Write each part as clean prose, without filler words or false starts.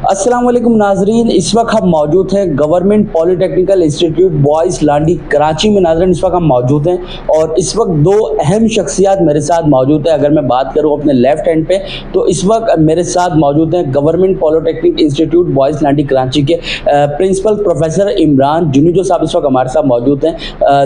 अस्सलाम वालेकुम नाजरीन, इस वक्त हम मौजूद हैं government polytechnical institute boys Landhi Karachi में। नाजरीन इस वक्त हम मौजूद हैं और इस वक्त दो अहम शख्सियात मेरे साथ मौजूद हैं। अगर मैं बात करूं अपने लेफ़्ट हैंड पे तो इस वक्त मेरे साथ मौजूद हैं government polytechnic institute boys Landhi Karachi के प्रिंसिपल प्रोफेसर इमरान जुनीजो साहब इस वक्त हमारे साथ मौजूद हैं,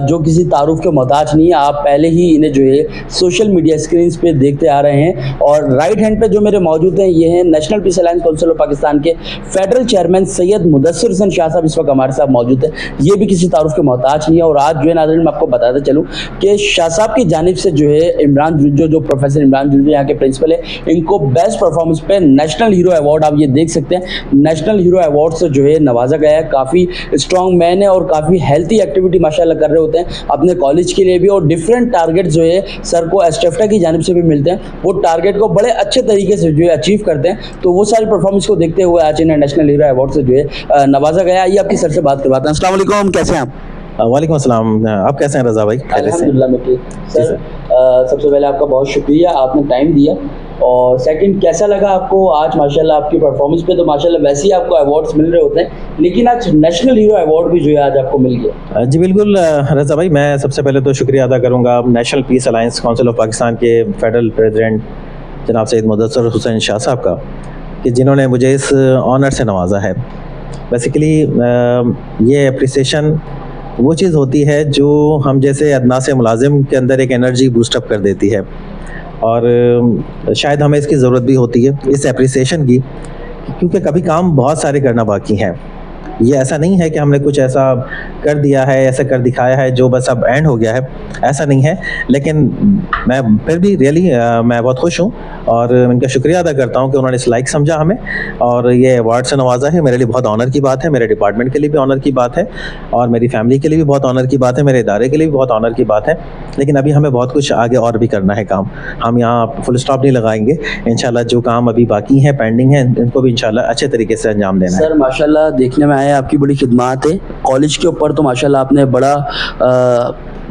जो किसी तारुफ के मोहताज नहीं है। आप पहले ही इन्हें जो है सोशल मीडिया स्क्रीन पे देखते आ रहे हैं। और राइट हैंड पे जो मेरे मौजूद हैं ये हैं national peace alliance council of Pakistan के फेडरल चेयरमैन सैयद मुदस्सिर हुसैन शाह साहब इस वक्त हमारे साथ मौजूद है। ये भी किसी तारुफ के मोहताज नहीं है। और आज जो है नाज़रीन मैं आपको बताते चलूँ कि शाह साहब की जानिब से जो है इमरान जुनीजो, जो प्रोफेसर इमरान जुनीजो यहाँ के प्रिंसिपल है, इनको बेस्ट परफॉर्मेंस पे नेशनल हीरो अवार्ड, आप ये देख सकते हैं, नेशनल हीरो अवार्ड से जो है नवाजा गया है। काफ़ी स्ट्रॉन्ग मैन है और काफ़ी हेल्थी एक्टिविटी माशाल्लाह कर रहे होते हैं अपने कॉलेज के लिए भी। और डिफरेंट टारगेट जो है सर को एस्टेफ्टा की जानिब से भी मिलते हैं, वो टारगेट को बड़े अच्छे तरीके से जो है अचीव करते हैं। तो वो सारी परफॉर्मेंस को देखते हुए आज इन्हें नेशनल हीरो अवार्ड से जो है नवाजा गया। आइए आपकी सर से बात करवाते हैं। अस्सलाम वालेकुम, कैसे हैं आप? वालेकुम अस्सलाम। आप कैसे हैं रज़ा भाई? अल्हम्दुलिल्लाह मैं ठीक। सर सबसे पहले आपका बहुत शुक्रिया, आपने टाइम दिया। और सेकंड, कैसा लगा आपको आज माशाल्लाह आपकी परफॉर्मेंस पे? तो माशाल्लाह वैसे ही आपको अवार्ड्स मिल रहे होते हैं, लेकिन आज नेशनल हीरो अवार्ड भी जो है आज आपको मिल गया। जी बिल्कुल रज़ा भाई, मैं सबसे पहले तो शुक्रिया अदा करूँगा national peace alliance council of Pakistan के फेडरल प्रेसिडेंट जनाब सैयद मुदस्सिर हुसैन शाह साहब का, कि जिन्होंने मुझे इस ऑनर से नवाजा है। बेसिकली ये अप्रिसिएशन वो चीज़ होती है जो हम जैसे अदना से मुलाजिम के अंदर एक एनर्जी बूस्टअप कर देती है, और शायद हमें इसकी ज़रूरत भी होती है इस अप्रिसिएशन की, क्योंकि कभी काम बहुत सारे करना बाकी हैं। ये ऐसा नहीं है कि हमने कुछ ऐसा कर दिया है, ऐसा कर दिखाया है जो बस अब एंड हो गया है, ऐसा नहीं है। लेकिन मैं फिर भी रियली मैं बहुत खुश हूँ और इनका शुक्रिया अदा करता हूँ कि उन्होंने इस लायक समझा हमें और ये अवार्ड से नवाजा है। मेरे लिए बहुत ऑनर की बात है, मेरे डिपार्टमेंट के लिए भी ऑनर की बात है, और मेरी फैमिली के लिए भी बहुत ऑनर की बात है, मेरे इदारे के लिए भी बहुत ऑनर की बात है। लेकिन अभी हमें बहुत कुछ आगे और भी करना है काम। हम यहाँ फुल स्टॉप नहीं लगाएंगे। इंशाल्लाह जो काम अभी बाकी हैं, पेंडिंग हैं, इनको भी इंशाल्लाह अच्छे तरीके से अंजाम देना है। सर माशाल्लाह देखने में आया आपकी बड़ी खिदमत है कॉलेज के ऊपर, तो माशाल्लाह आपने बड़ा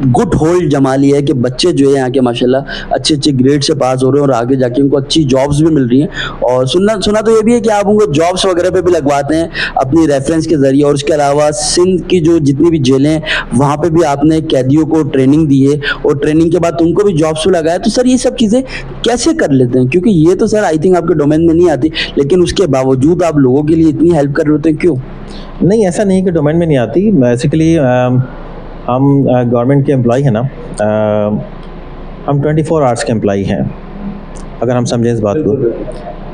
गुड होल्ड जमा लिया है कि बच्चे जो है यहाँ के माशाल्लाह अच्छे अच्छे ग्रेड से पास हो रहे हैं और आगे जाके उनको अच्छी जॉब्स भी मिल रही हैं। और सुना तो ये भी है कि आप उनको जॉब्स वगैरह पे भी लगवाते हैं अपनी रेफरेंस के ज़रिए। और उसके अलावा सिंध की जो जितनी भी जेलें हैं वहाँ पे भी आपने कैदियों को ट्रेनिंग दी है और ट्रेनिंग के बाद उनको भी जॉब्स पे लगाया। तो सर ये सब चीज़ें कैसे कर लेते हैं? क्योंकि ये तो सर आई थिंक आपके डोमेन में नहीं आती, लेकिन उसके बावजूद आप लोगों के लिए इतनी हेल्प कर रहे होते हैं, क्यों? नहीं, ऐसा नहीं है कि डोमेन में नहीं आती। बेसिकली हम गवर्नमेंट के एम्प्लॉई हैं ना, हम 24 आवर्स के एम्प्लॉई हैं, अगर हम समझें इस बात को।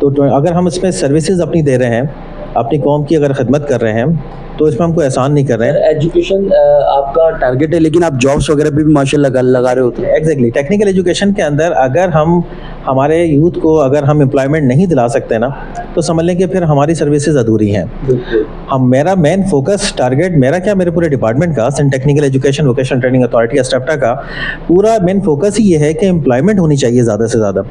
तो अगर हम इसमें सर्विसेज अपनी दे रहे हैं, अपनी कौम की अगर खिदमत कर रहे हैं, तो इसमें हम कोई एहसान नहीं कर रहे हैं। एजुकेशन आपका टारगेट है, लेकिन आप जॉब्स वगैरह पे भी माशाल्लाह लगा रहे होते हैं। एग्जैक्टली, टेक्निकल एजुकेशन के अंदर अगर हम हमारे यूथ को अगर हम एम्प्लॉयमेंट नहीं दिला सकते ना, तो समझ लें कि फिर हमारी सर्विसेज अधूरी हैं। हम मेरा मेन फोकस टारगेट मेरा क्या, मेरे पूरे डिपार्टमेंट का, Sindh technical education vocational training authority STEVTA का पूरा मेन फोकस ही ये है कि एम्प्लॉयमेंट होनी चाहिए ज़्यादा से ज़्यादा।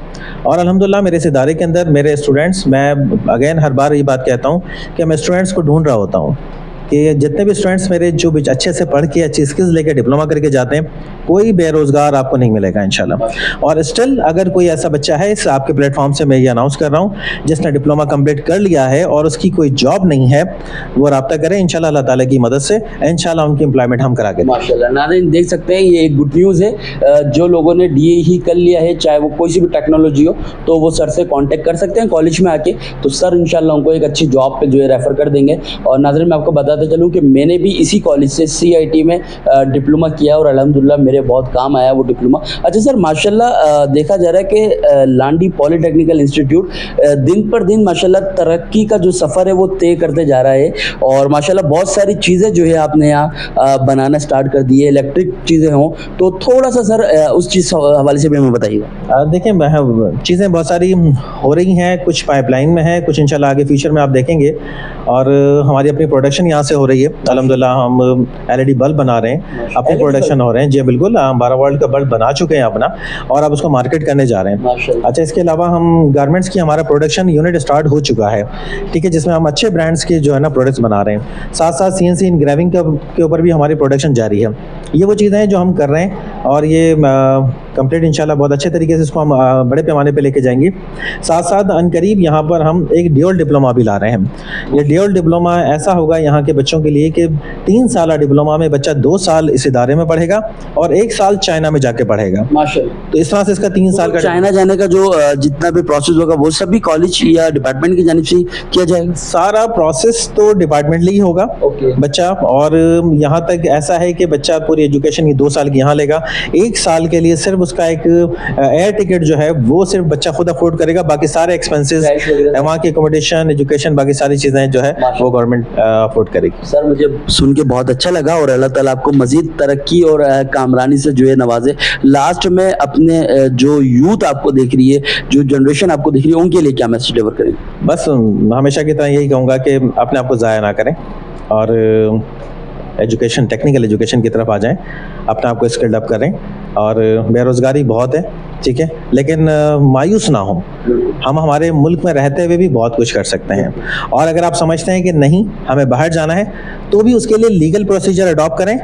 और अल्हम्दुलिल्लाह मेरे इस इदारे के अंदर मेरे स्टूडेंट्स, मैं अगेन हर बार ये बात कहता हूँ कि मैं स्टूडेंट्स को ढूंढ रहा होता हूँ कि जितने भी स्टूडेंट्स मेरे जो अच्छे से पढ़ के अच्छी स्किल्स लेके डिप्लोमा करके जाते हैं, कोई बेरोज़गार आपको नहीं मिलेगा इंशाल्लाह। और स्टिल अगर कोई ऐसा बच्चा है, इस आपके प्लेटफॉर्म से मैं ये अनाउंस कर रहा हूँ, जिसने डिप्लोमा कंप्लीट कर लिया है और उसकी कोई जॉब नहीं है, वो रब्ता करें इंशाल्लाह अल्लाह ताला की मदद से, इंशाल्लाह उनकी एम्प्लॉयमेंट हम करा के देंगे। माशाल्लाह नाज़रीन देख सकते हैं, ये एक गुड न्यूज़ है। जो लोगों ने DA ही कर लिया है, चाहे वो कोई सी भी टेक्नोलॉजी हो, तो वो सर से कॉन्टेक्ट कर सकते हैं कॉलेज में आके, तो सर इंशाल्लाह उनको एक अच्छी जॉब पे जो है रेफ़र कर देंगे। और नाज़रीन मैं आपको बताते चलूँ कि मैंने भी इसी कॉलेज से CIT में डिप्लोमा किया और अल्हम्दुलिल्लाह मेरे बहुत काम आया वो डिप्लोमा। अच्छा सर, माशाल्लाह देखा जा रहा है कि लांडी पॉलिटेक्निकल इंस्टीट्यूट दिन पर दिन माशाल्लाह तरक्की का जो सफ़र है वो तय करते जा रहा है। और माशाल्लाह बहुत सारी चीज़ें जो है आपने यहाँ बनाना स्टार्ट कर दी है, इलेक्ट्रिक चीज़ें हों, तो थोड़ा सा सर उस चीज़ हवाले से भी हमें बताइएगा। देखिए, चीज़ें बहुत सारी हो रही हैं, कुछ पाइपलाइन में है, कुछ इंशाल्लाह आगे फ्यूचर में आप देखेंगे। और हमारी अपनी प्रोडक्शन यहाँ से हो रही है अल्हम्दुलिल्लाह। हम LED बल्ब बना रहे हैं, अपनी प्रोडक्शन हो रहे हैं। जी बिल्कुल, हम 12 वोल्ट का बल्ब बना चुके हैं अपना, और अब उसको मार्केट करने जा रहे हैं। अच्छा, इसके अलावा हम गारमेंट्स की हमारा प्रोडक्शन यूनिट स्टार्ट हो चुका है, ठीक है, जिसमें हम अच्छे ब्रांड्स के जो है ना प्रोडक्ट्स बना रहे हैं। साथ साथ CNC इंग्रेविंग के ऊपर भी हमारी प्रोडक्शन जारी है। ये वो चीज़ें हैं जो हम कर रहे हैं, और ये कंप्लीट इंशाल्लाह बहुत अच्छे तरीके से इसको हम बड़े पैमाने पे लेके जाएंगे। साथ साथ अनकरीब यहाँ पर हम एक ड्यूअल डिप्लोमा भी ला रहे हैं। ये ड्यूअल डिप्लोमा ऐसा होगा यहाँ के बच्चों के लिए कि 3 साल डिप्लोमा में बच्चा 2 साल इस इदारे में पढ़ेगा और 1 साल चाइना में जाके पढ़ेगा। माशाल्लाह। तो इस तरह से इसका 3 साल का चाइना जाने का जो जितना भी प्रोसेस होगा वो सभी कॉलेज या डिपार्टमेंट की जानिब से किया जाएगा? सारा प्रोसेस तो डिपार्टमेंटली ही होगा। ओके। बच्चा और यहाँ तक ऐसा है कि बच्चा पूरी एजुकेशन 2 साल की यहाँ लेगा, 1 साल के लिए सिर्फ उसका एक एयर टिकट जो है वो सिर्फ बच्चा खुद अफोर्ड करेगा, बाकी सारे एक्सपेंसेस वहाँ की एकोमोडेशन, एजुकेशन, बाकी सारी चीज़ें जो है वो गवर्नमेंट अफोर्ड करेगी। सर मुझे सुन के बहुत अच्छा लगा और अल्लाह ताला आपको मजीद तरक्की और कामरानी से जो है नवाजे। लास्ट में अपने जो यूथ आपको देख रही है, जो जनरेशन आपको दिख रही है, उनके लिए क्या मैसेज डिलीवर करें? बस हमेशा की तरह यही कहूँगा कि अपने आप को ज़ाया ना करें और एजुकेशन, टेक्निकल एजुकेशन की तरफ आ जाएं, अपने आप को स्किल्ड अप करें। और बेरोज़गारी बहुत है, ठीक है, लेकिन मायूस ना हो। हम हमारे मुल्क में रहते हुए भी बहुत कुछ कर सकते हैं और अगर आप समझते हैं कि नहीं हमें बाहर जाना है तो भी उसके लिए लीगल प्रोसीजर अडॉप्ट करें,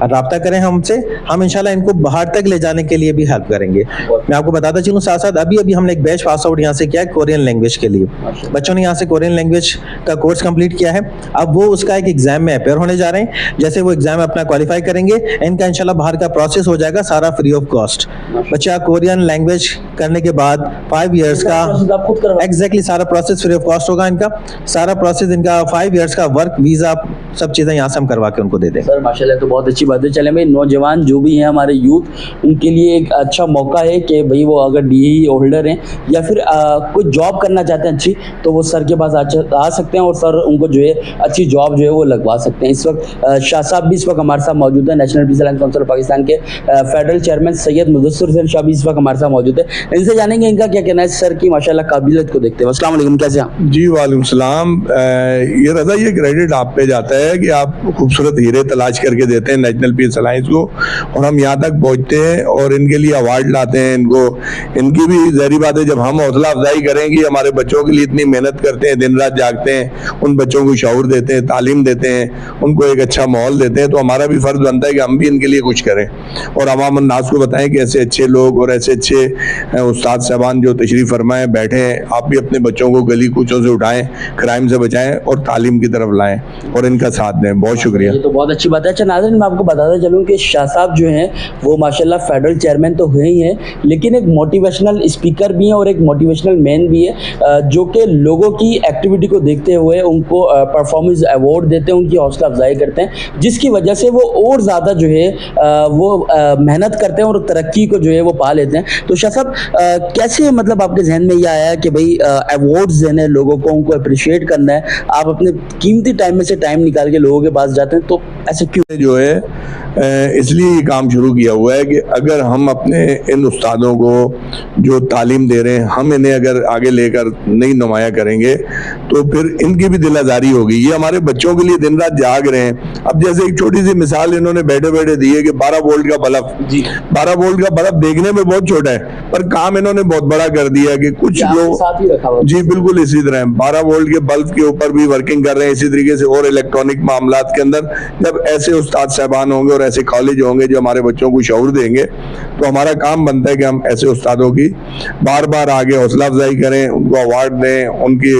रब्ता करें हमसे, हम इंशाल्लाह इनको बाहर तक ले जाने के लिए भी हेल्प करेंगे। मैं आपको बताता चलूँ साथ साथ अभी हमने एक बैच पास आउट यहाँ से किया है कोरियन लैंग्वेज के लिए। बच्चों ने यहाँ से कोरियन लैंग्वेज का कोर्स कंप्लीट किया है, अब वो उसका एक एग्जाम में अपेयर होने जा रहे हैं। जैसे वो एग्जाम अपना क्वालिफाई करेंगे, इनका इंशाल्लाह बाहर का प्रोसेस हो जाएगा सारा फ्री ऑफ कॉस्ट। बच्चा कोरियन लैंग्वेज करने के बाद 5 ईयर्स का एग्जैक्टली सारा प्रोसेस फ्री ऑफ कॉस्ट होगा। इनका सारा प्रोसेस, इनका 5 ईयर्स का वर्क वीज़ा, सब चीज़ें यहाँ से हम करवा के उनको दे दें। सर माशाल्लाह, तो बहुत अच्छी बात है। चले भाई, नौजवान जो भी हैं हमारे यूथ, उनके लिए एक अच्छा मौका है कि भाई वो अगर DE होल्डर हैं या फिर कोई जॉब करना चाहते हैं अच्छी, तो वो सर के पास आ सकते हैं और सर उनको जो है अच्छी जॉब जो है वो लगवा सकते हैं। इस वक्त शाह साहब भी इस वक्त हमारे साथ मौजूद है, national peace alliance council of Pakistan के फेडरल चेयरमैन सैयद मुदस्सिर हुसैन शाह भी इस वक्त हमारे साथ मौजूद है। इनसे जानेंगे इनका क्या कहना है सर की माशाल्लाह काबिलियत को देखते हुए। अस्सलाम वालेकुम, कैसे हैं? जी वालेकुम सलाम। ये रज़ा, ये क्रेडिट आप पे जाता है कि आप खूबसूरत हीरे तलाश करके देते हैं नेशनल पीस अलायंस को और हम यहाँ तक पहुँचते हैं और इनके लिए अवार्ड लाते हैं। इनकी भी ज़ाहिर बात है, जब हम हौसला अफजाई करें कि हमारे बच्चों के लिए इतनी मेहनत करते हैं, दिन रात जागते हैं, उन बच्चों को शऊर देते हैं, तालीम देते हैं, उनको एक अच्छा माहौल देते हैं, तो हमारा भी फ़र्ज़ बनता है कि हम भी इनके लिए कुछ करें और अवाम अन्नास को बताएं कि ऐसे अच्छे लोग और ऐसे अच्छे उस्ताद साहबान जो तशरीफ़ फरमाएं, बैठे हैं, आप भी अपने बच्चों को गली कूचों से उठाएं, क्राइम से बचाएं और तालीम की तरफ लाएं और इनका साथ दें। बहुत शुक्रिया। ये तो बहुत अच्छी बात है। अच्छा नाज़रीन, मैं आपको बताता चलूँ कि शाह साहब जो हैं वो माशाल्लाह फेडरल चेयरमैन तो हुए ही हैं, लेकिन एक मोटिवेशनल स्पीकर भी हैं और एक मोटिवेशनल मैन भी है, जो कि लोगों की एक्टिविटी को देखते हुए उनको परफॉर्मेंस अवार्ड देते हैं, उनकी हौसला अफजाई करते हैं, जिसकी वजह से वो और ज़्यादा जो है वो मेहनत करते हैं और तरक्की को जो है वो पा लेते हैं। तो शाह साहब, कैसे मतलब आपके जहन में ये आया कि भाई अवार्ड्स देने हैं लोगों को, उनको अप्रिशिएट करना है, आप अपने कीमती टाइम में से टाइम निकाल के लोगों के पास जाते हैं, तो ऐसे क्यों? जो है इसलिए ये काम शुरू किया हुआ है कि अगर हम अपने इन उस्तादों को जो तालीम दे रहे हैं, हम इन्हें अगर आगे लेकर नहीं नुमाया करेंगे तो फिर इनकी भी दिल आज़ारी होगी। ये हमारे बच्चों के लिए दिन रात जाग रहे हैं। अब जैसे एक छोटी सी मिसाल इन्होंने बैठे बैठे दी है कि 12 वोल्ट का बल्ब, 12 वोल्ट का बल्ब देखने में बहुत छोटा है पर काम इन्होंने बहुत बड़ा कर दिया कि कुछ लोग, जी बिल्कुल इसी तरह 12 वोल्ट के बल्ब के ऊपर भी वर्किंग कर रहे हैं। इसी तरीके से और इलेक्ट्रॉनिक मामलात के अंदर जब ऐसे उस्ताद साहबान होंगे और ऐसे कॉलेज होंगे जो हमारे बच्चों को शऊर देंगे, तो हमारा काम बनता है कि हम ऐसे उस्तादों की बार बार आगे हौसला अफजाई करें, उनको अवार्ड दें, उनकी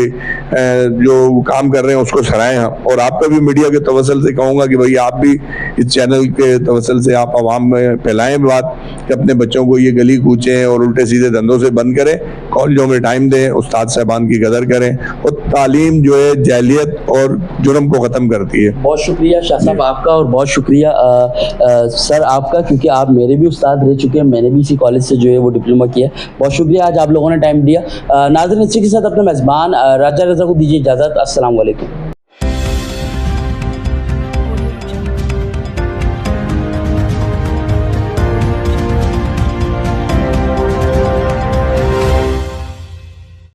जो काम कर रहे हैं उसको सराहें। और आपका भी मीडिया के तवसल से कहूँगा कि भाई आप भी इस चैनल के तवसल से आप आवाम में फैलाएं बात कि अपने बच्चों को ये गली कूचें और उल्टे सीधे धंधों से बंद करें, कॉलेजों में टाइम दें, उस्ताद साहबान की कदर करें और तालीम जो है जालियत और जुर्म को ख़त्म करती है। बहुत शुक्रिया शाह साहब आपका और बहुत शुक्रिया सर आपका, क्योंकि आप मेरे भी उस्ताद रह चुके हैं, मैंने भी इसी कॉलेज से जो है वो डिप्लोमा किया। बहुत शुक्रिया आज आप लोगों ने टाइम दिया। नाज़रीन, इसी के साथ अपने मेज़बान राजा रज़ा को दीजिए इजाज़त। अस्सलाम वालेकुम।